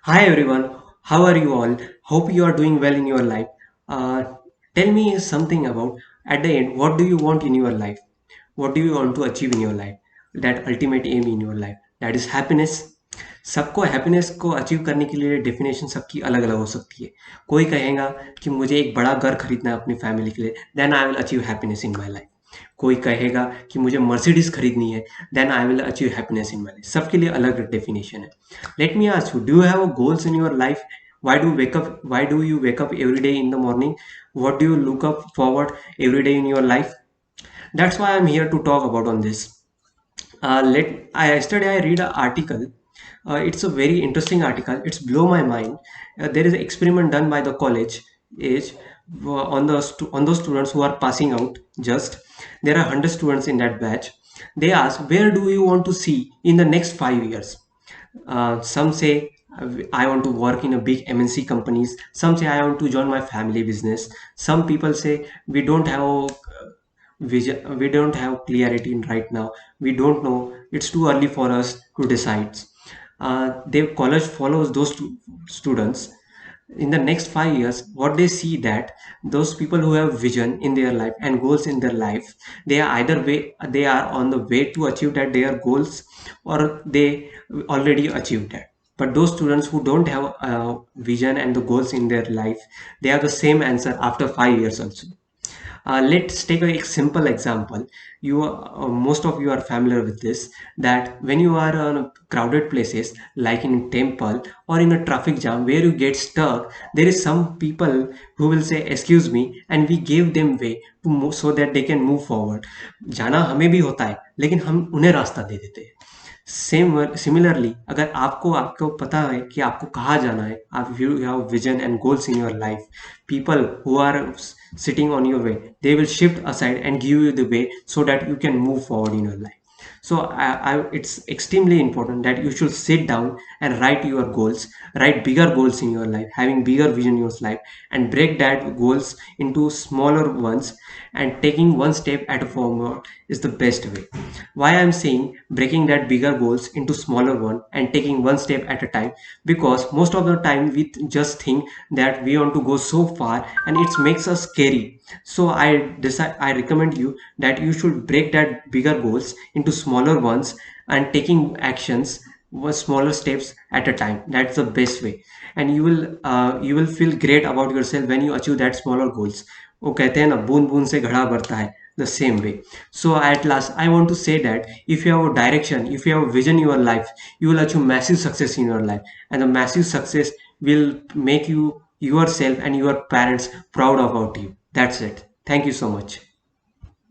Hi everyone, how are you all? Hope you are doing well in your life. Uh, Tell me something about at the end, what do you want in your life? What do you want to achieve in your life? That ultimate aim in your life, that is happiness. सबको happiness को achieve करने के लिए definition सबकी अलग अलग हो सकती है। कोई कहेगा कि मुझे एक बड़ा घर खरीदना है अपनी फैमिली के लिए, then I will achieve happiness in my life. कोई कहेगा कि मुझे मर्सिडीज खरीदनी है, then I will achieve happiness in my life. सबके लिए अलग डेफिनेशन है। Let me ask you, do you have goals in your life? Why do you wake up every day in the morning? What do you look up forward every day in your life? That's why I'm here to talk about on this. Yesterday I read an article. It's a very interesting article. It's blow my mind. There is an experiment done by the college age on on those students who are passing out. Just there are 100 students in that batch. They ask, where do you want to see in the next 5 years? Some say, I want to work in a big MNC companies. Some say I want to join my family business. Some people say we don't have vision, we don't have clarity in right now. We don't know. It's too early for us to decide. Their college follows those students. In the next 5 years, what they see that those people who have vision in their life and goals in their life, they are either way they are on the way to achieve that their goals, or they already achieved that. But those students who don't have vision and the goals in their life, they have the same answer after 5 years also. Let's take a simple example. Most of you are familiar with this, that when you are on crowded places like in temple or in a traffic jam where you get stuck, there is some people who will say excuse me, and we give them way to move so that they can move forward. जाना हमें भी होता है, लेकिन हम उन्हें रास्ता दे देते हैं। सिमिलरली, अगर आपको आपको पता है कि आपको कहाँ जाना है, आप you have vision and goals in your life, people who are sitting on your way, they will shift aside and give you the way so that you can move forward in your life. So it's extremely important that you should sit down and write your goals, write bigger goals in your life, having bigger vision in your life, and break that goals into smaller ones, and taking one step at a forward is the best way. Why I'm saying breaking that bigger goals into smaller one and taking one step at a time? Because most of the time we just think that we want to go so far and it makes us scary. So I recommend you that you should break that bigger goals into smaller ones and taking actions with smaller steps at a time. That's the best way, and you will feel great about yourself when you achieve that smaller goals. वो कहते हैं ना, बूंद बूंद से घड़ा भरता है, the same way. So at last I want to say that if you have a direction, if you have a vision in your life, you will achieve massive success in your life, and the massive success will make you yourself and your parents proud about you. That's it. Thank you so much.